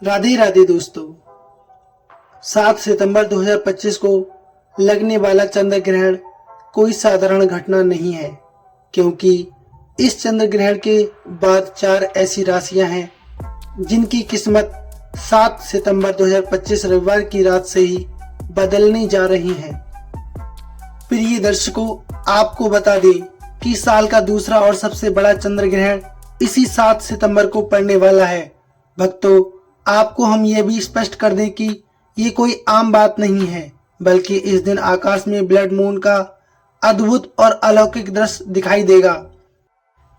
राधे राधे दोस्तों। 7 सितंबर 2025 को लगने वाला चंद्र ग्रहण कोई साधारण घटना नहीं है, क्योंकि इस चंद्र ग्रहण के बाद 4 ऐसी राशियां हैं जिनकी किस्मत 7 सितंबर 2025 रविवार की रात से ही बदलने जा रही है। प्रिय दर्शकों, आपको बता दें कि साल का दूसरा और सबसे बड़ा चंद्र ग्रहण इसी 7 सितंबर को पड़ने वाला है। भक्तों, आपको हम ये भी स्पष्ट कर दें कि ये कोई आम बात नहीं है, बल्कि इस दिन आकाश में ब्लड मून का अद्भुत और अलौकिक दृश्य दिखाई देगा।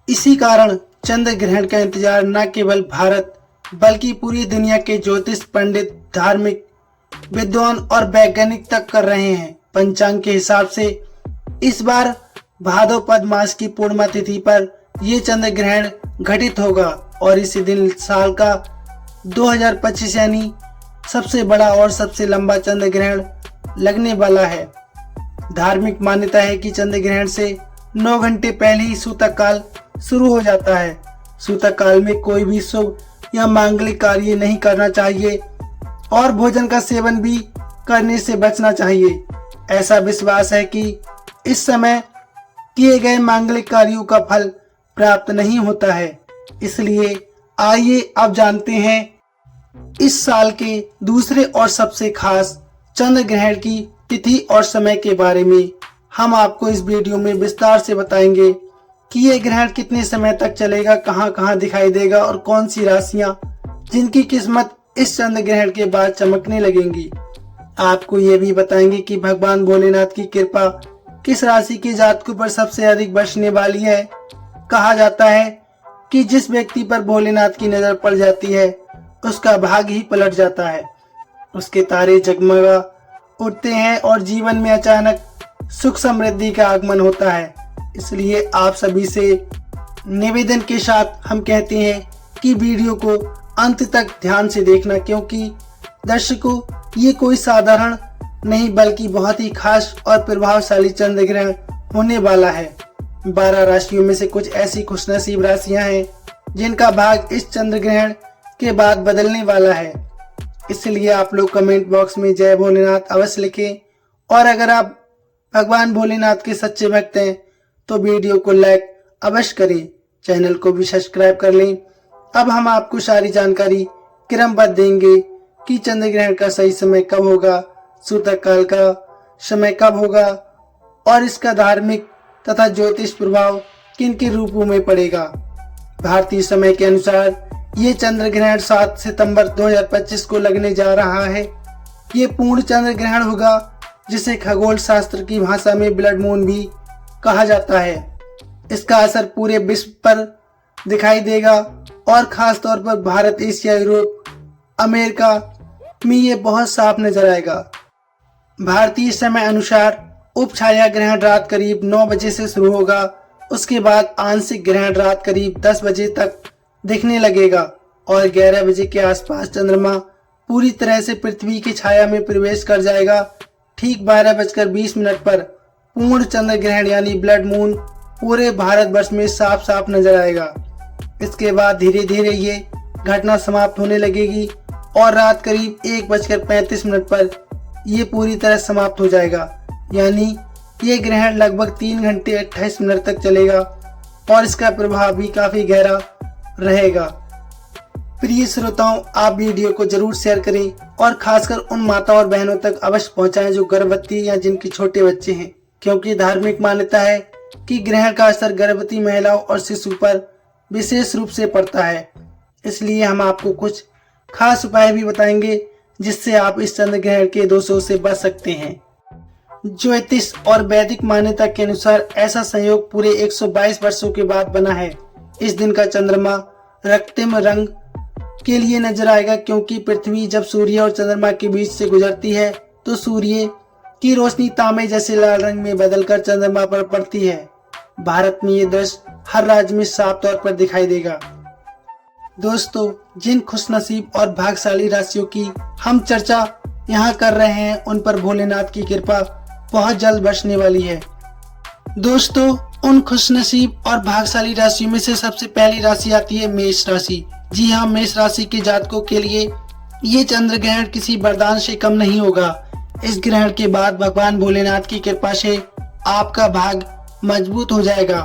इसी कारण चंद्र ग्रहण का इंतजार न केवल भारत बल्कि पूरी दुनिया के ज्योतिष पंडित, धार्मिक विद्वान और वैज्ञानिक तक कर रहे हैं। पंचांग के हिसाब से इस बार भाद्रपद मास की पूर्णिमा तिथि पर यह चंद्र ग्रहण घटित होगा और इसी दिन साल का 2025 यानी सबसे बड़ा और सबसे लंबा चंद्र ग्रहण लगने वाला है। धार्मिक मान्यता है कि चंद्र ग्रहण से 9 घंटे पहले ही सूतक काल शुरू हो जाता है। सूतक काल में कोई भी शुभ या मांगलिक कार्य नहीं करना चाहिए और भोजन का सेवन भी करने से बचना चाहिए। ऐसा विश्वास है कि इस समय किए गए मांगलिक कार्यों का फल प्राप्त नहीं होता है। इसलिए आइए अब जानते हैं इस साल के दूसरे और सबसे खास चंद्र ग्रहण की तिथि और समय के बारे में। हम आपको इस वीडियो में विस्तार से बताएंगे कि यह ग्रहण कितने समय तक चलेगा, कहां कहां दिखाई देगा और कौन सी राशियां जिनकी किस्मत इस चंद्र ग्रहण के बाद चमकने लगेंगी। आपको ये भी बताएंगे कि भगवान भोलेनाथ की कृपा किस राशि के जातकों पर सबसे अधिक बरसने वाली है। कहा जाता है कि जिस व्यक्ति पर भोलेनाथ की नजर पड़ जाती है उसका भाग्य ही पलट जाता है, उसके तारे जगमगा उठते हैं और जीवन में अचानक सुख समृद्धि का आगमन होता है। इसलिए आप सभी से निवेदन के साथ हम कहते हैं कि वीडियो को अंत तक ध्यान से देखना, क्योंकि दर्शकों ये कोई साधारण नहीं बल्कि बहुत ही खास और प्रभावशाली चंद्र ग्रहण होने वाला है। 12 राशियों में से कुछ ऐसी खुशनसीब राशियां हैं जिनका भाग इस चंद्र ग्रहण के बाद बदलने वाला है। इसलिए आप लोग कमेंट बॉक्स में जय भोलेनाथ अवश्य लिखें और अगर आप भगवान भोलेनाथ के सच्चे भक्त हैं तो वीडियो को लाइक अवश्य करें, चैनल को भी सब्सक्राइब कर लें। अब हम आपको सारी जानकारी क्रमबद्ध देंगे कि चंद्र ग्रहण का सही समय कब होगा, सूतक काल का समय कब होगा और इसका धार्मिक तथा ज्योतिष प्रभाव किन के रूपों में पड़ेगा। भारतीय समय के अनुसार ये चंद्र ग्रहण 7 सितंबर 2025 को लगने जा रहा है। ये पूर्ण चंद्र ग्रहण होगा जिसे खगोल शास्त्र की भाषा में ब्लड मून भी कहा जाता है। इसका असर पूरे विश्व पर दिखाई देगा और खास तौर पर भारत, एशिया, यूरोप, अमेरिका में ये बहुत साफ नजर आएगा। भारतीय समय अनुसार उप छाया ग्रहण रात करीब 9 बजे से शुरू होगा। उसके बाद आंशिक ग्रहण रात करीब 10 बजे तक दिखने लगेगा और 11 बजे के आसपास चंद्रमा पूरी तरह से पृथ्वी की छाया में प्रवेश कर जाएगा। ठीक 12:20 पर पूर्ण चंद्र ग्रहण यानी ब्लड मून पूरे भारतवर्ष में साफ साफ नजर आएगा। इसके बाद धीरे धीरे ये घटना समाप्त होने लगेगी और रात करीब 1:35 पर ये पूरी तरह समाप्त हो जाएगा। यानी ये ग्रहण लगभग 3 घंटे 28 मिनट तक चलेगा और इसका प्रभाव भी काफी गहरा रहेगा। प्रिय श्रोताओं, आप वीडियो को जरूर शेयर करें और खासकर उन माता और बहनों तक अवश्य पहुंचाएं जो गर्भवती या जिनके छोटे बच्चे हैं, क्योंकि धार्मिक मान्यता है कि ग्रहण का असर गर्भवती महिलाओं और शिशु पर विशेष रूप से पड़ता है। इसलिए हम आपको कुछ खास उपाय भी बताएंगे जिससे आप इस चंद्र ग्रहण के दोषों से बच सकते हैं। ज्योतिष और वैदिक मान्यता के अनुसार ऐसा संयोग पूरे 122 वर्षों के बाद बना है। इस दिन का चंद्रमा रक्तम रंग के लिए नजर आएगा, क्योंकि पृथ्वी जब सूर्य और चंद्रमा के बीच से गुजरती है तो सूर्य की रोशनी तांबे जैसे लाल रंग में बदलकर चंद्रमा पर पड़ती है। भारत में ये दृश्य हर राज्य में साफ तौर पर दिखाई देगा। दोस्तों, जिन खुशनसीब और भाग्यशाली राशियों की हम चर्चा यहाँ कर रहे हैं उन पर भोलेनाथ की कृपा बहुत जल्द बरसने वाली है। दोस्तों, उन खुशनसीब और भाग्यशाली राशियों में से सबसे पहली राशि आती है मेष राशि। जी हाँ, मेष राशि के जातकों के लिए ये चंद्र ग्रहण किसी वरदान से कम नहीं होगा। इस ग्रहण के बाद भगवान भोलेनाथ की कृपा से आपका भाग मजबूत हो जाएगा।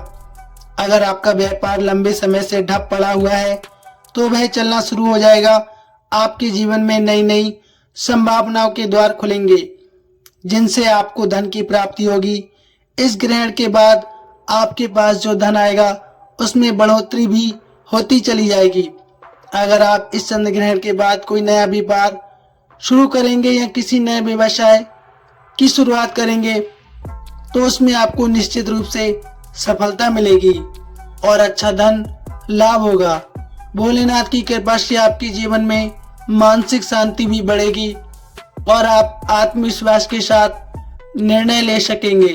अगर आपका व्यापार लंबे समय से ठप पड़ा हुआ है तो वह चलना शुरू हो जाएगा। आपके जीवन में नई नई संभावनाओं के द्वार खुलेंगे जिनसे आपको धन की प्राप्ति होगी। इस ग्रहण के बाद आपके पास जो धन आएगा उसमें बढ़ोतरी भी होती चली जाएगी। अगर आप इस चंद्र ग्रहण के बाद कोई नया व्यापार शुरू करेंगे या किसी नए व्यवसाय की शुरुआत करेंगे तो उसमें आपको निश्चित रूप से सफलता मिलेगी और अच्छा धन लाभ होगा। भोलेनाथ की कृपा से आपके जीवन में मानसिक शांति भी बढ़ेगी और आप आत्मविश्वास के साथ निर्णय ले सकेंगे।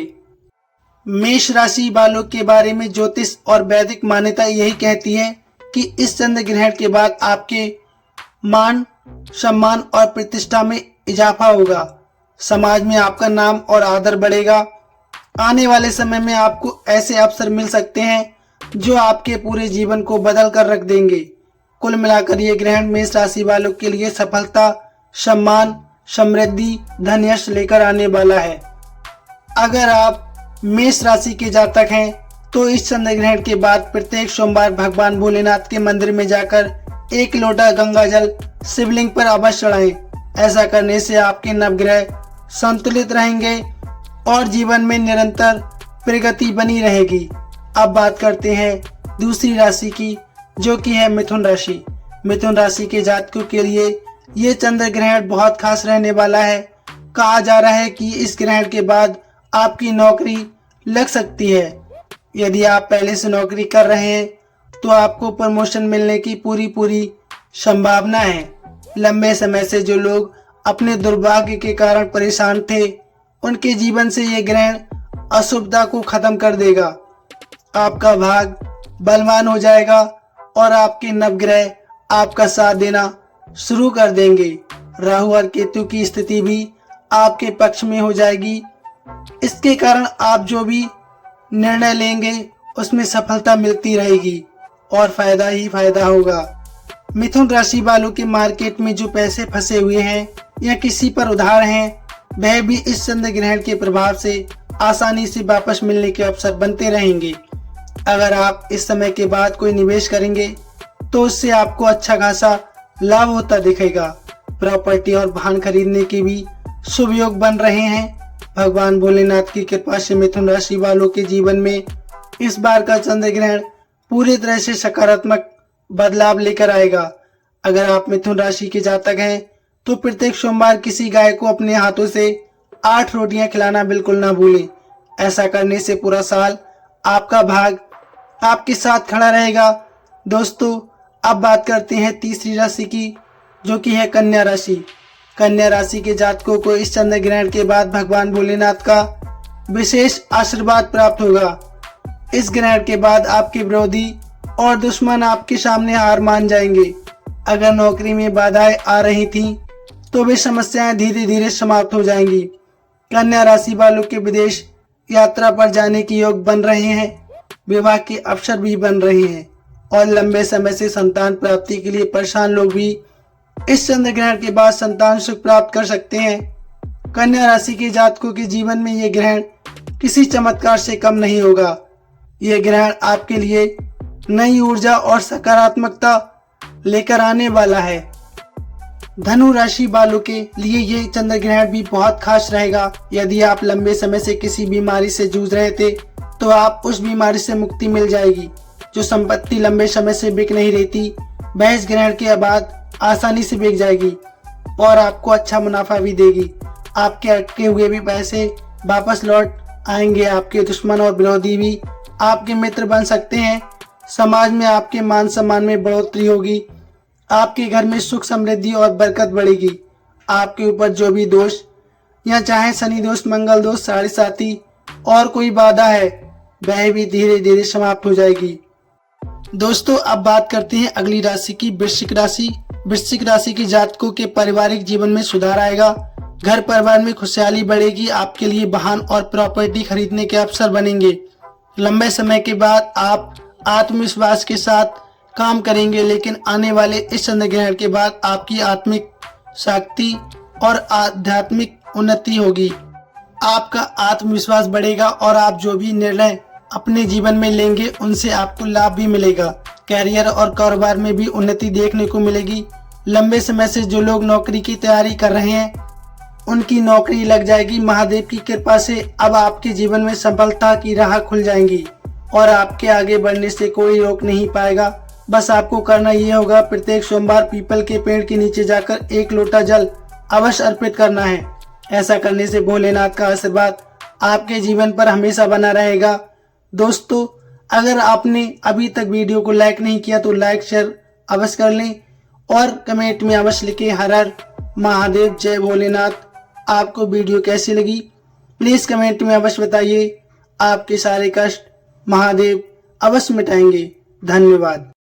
मेष राशि वालों के बारे में ज्योतिष और वैदिक मान्यता यही कहती है कि इस चंद्र ग्रहण के बाद आपके मान सम्मान और प्रतिष्ठा में इजाफा होगा। समाज में आपका नाम और आदर बढ़ेगा। आने वाले समय में आपको ऐसे अवसर मिल सकते हैं जो आपके पूरे जीवन को बदल कर रख देंगे। कुल मिलाकर ये ग्रहण मेष राशि वालों के लिए सफलता, सम्मान, समृद्धि, धन यश लेकर आने वाला है। अगर आप मेष राशि के जातक हैं तो इस चंद्र ग्रहण के बाद प्रत्येक सोमवार भगवान भोलेनाथ के मंदिर में जाकर 1 लोटा गंगा जल शिवलिंग पर अवश्य चढ़ाएं। ऐसा करने से आपके नवग्रह संतुलित रहेंगे और जीवन में निरंतर प्रगति बनी रहेगी। अब बात करते हैं दूसरी राशि की, जो कि है मिथुन राशि। मिथुन राशि के जातकों के लिए ये चंद्र ग्रहण बहुत खास रहने वाला है। कहा जा रहा है कि इस ग्रहण के बाद आपकी नौकरी लग सकती है। यदि आप पहले से नौकरी कर रहे हैं तो आपको प्रमोशन मिलने की पूरी संभावना है। लंबे समय से जो लोग अपने दुर्भाग्य के कारण परेशान थे उनके जीवन से ये ग्रहण अशुभता को खत्म कर देगा। आपका भाग बलवान हो जाएगा और आपके नवग्रह आपका साथ देना शुरू कर देंगे। राहु और केतु की स्थिति भी आपके पक्ष में हो जाएगी। इसके कारण आप जो भी निर्णय लेंगे उसमें सफलता मिलती रहेगी और फायदा ही फायदा होगा। मिथुन राशि वालों के मार्केट में जो पैसे फंसे हुए हैं या किसी पर उधार हैं, वह भी इस चंद्र ग्रहण के प्रभाव से आसानी से वापस मिलने के अवसर बनते रहेंगे। अगर आप इस समय के बाद कोई निवेश करेंगे तो उससे आपको अच्छा खासा लाभ होता दिखेगा। प्रॉपर्टी और वाहन खरीदने के भी शुभ योग बन रहे हैं। भगवान भोलेनाथ की कृपा से मिथुन राशि वालों के जीवन में इस बार का चंद्र ग्रहण पूरी तरह से सकारात्मक बदलाव लेकर आएगा। अगर आप मिथुन राशि के जातक हैं तो प्रत्येक सोमवार किसी गाय को अपने हाथों से 8 रोटियां खिलाना बिल्कुल ना भूलें। ऐसा करने से पूरा साल आपका भाग आपके साथ खड़ा रहेगा। दोस्तों, अब बात करते हैं तीसरी राशि की, जो कि है कन्या राशि। कन्या राशि के जातकों को इस चंद्र ग्रहण के बाद भगवान भोलेनाथ का विशेष आशीर्वाद प्राप्त होगा। इस ग्रहण के बाद आपके विरोधी और दुश्मन आपके सामने हार मान जाएंगे। अगर नौकरी में बाधाएं आ रही थीं, तो वे समस्याएं धीरे धीरे समाप्त हो जाएंगी। कन्या राशि वालों के विदेश यात्रा पर जाने के योग बन रहे हैं। विवाह के अवसर भी बन रहे हैं और लंबे समय से संतान प्राप्ति के लिए परेशान लोग भी इस चंद्र ग्रहण के बाद संतान सुख प्राप्त कर सकते हैं। कन्या राशि के जातकों के जीवन में यह ग्रहण किसी चमत्कार से कम नहीं होगा। यह ग्रहण आपके लिए नई ऊर्जा और सकारात्मकता लेकर आने वाला है। धनु राशि वालों के लिए ये चंद्र ग्रहण भी बहुत खास रहेगा। यदि आप लंबे समय से किसी बीमारी से जूझ रहे थे तो आप उस बीमारी से मुक्ति मिल जाएगी। जो संपत्ति लंबे समय से बिक नहीं रही थी, वह इस ग्रहण के बाद आसानी से बिक जाएगी और आपको अच्छा मुनाफा भी देगी। आपके अटके हुए भी पैसे वापस लौट आएंगे। आपके दुश्मन और विरोधी भी आपके मित्र बन सकते हैं। समाज में आपके मान सम्मान में बढ़ोतरी होगी। आपके घर में सुख समृद्धि और बरकत बढ़ेगी। आपके ऊपर जो भी दोष या चाहे शनि दोष, मंगल दोष, साढ़े साथी और कोई बाधा है, वह भी धीरे धीरे समाप्त हो जाएगी। दोस्तों, अब बात करते हैं अगली राशि की, वृश्चिक राशि। वृश्चिक राशि के जातकों के पारिवारिक जीवन में सुधार आएगा। घर परिवार में खुशहाली बढ़ेगी। आपके लिए वाहन और प्रॉपर्टी खरीदने के अवसर बनेंगे। लंबे समय के बाद आप आत्मविश्वास के साथ काम करेंगे, लेकिन आने वाले इस चंद्र ग्रहण के बाद आपकी आत्मिक शक्ति और आध्यात्मिक उन्नति होगी। आपका आत्मविश्वास बढ़ेगा और आप जो भी निर्णय अपने जीवन में लेंगे उनसे आपको लाभ भी मिलेगा। कैरियर और कारोबार में भी उन्नति देखने को मिलेगी। लंबे समय से जो लोग नौकरी की तैयारी कर रहे हैं उनकी नौकरी लग जाएगी। महादेव की कृपा से अब आपके जीवन में सफलता की राह खुल जाएंगी और आपके आगे बढ़ने से कोई रोक नहीं पाएगा। बस आपको करना ये होगा, प्रत्येक सोमवार पीपल के पेड़ के नीचे जाकर 1 लोटा जल अवश्य अर्पित करना है। ऐसा करने से भोलेनाथ का आशीर्वाद आपके जीवन पर हमेशा बना रहेगा। दोस्तों, अगर आपने अभी तक वीडियो को लाइक नहीं किया तो लाइक शेयर अवश्य कर लें और कमेंट में अवश्य लिखें हर हर महादेव, जय भोलेनाथ। आपको वीडियो कैसी लगी प्लीज कमेंट में अवश्य बताइए। आपके सारे कष्ट महादेव अवश्य मिटाएंगे। धन्यवाद।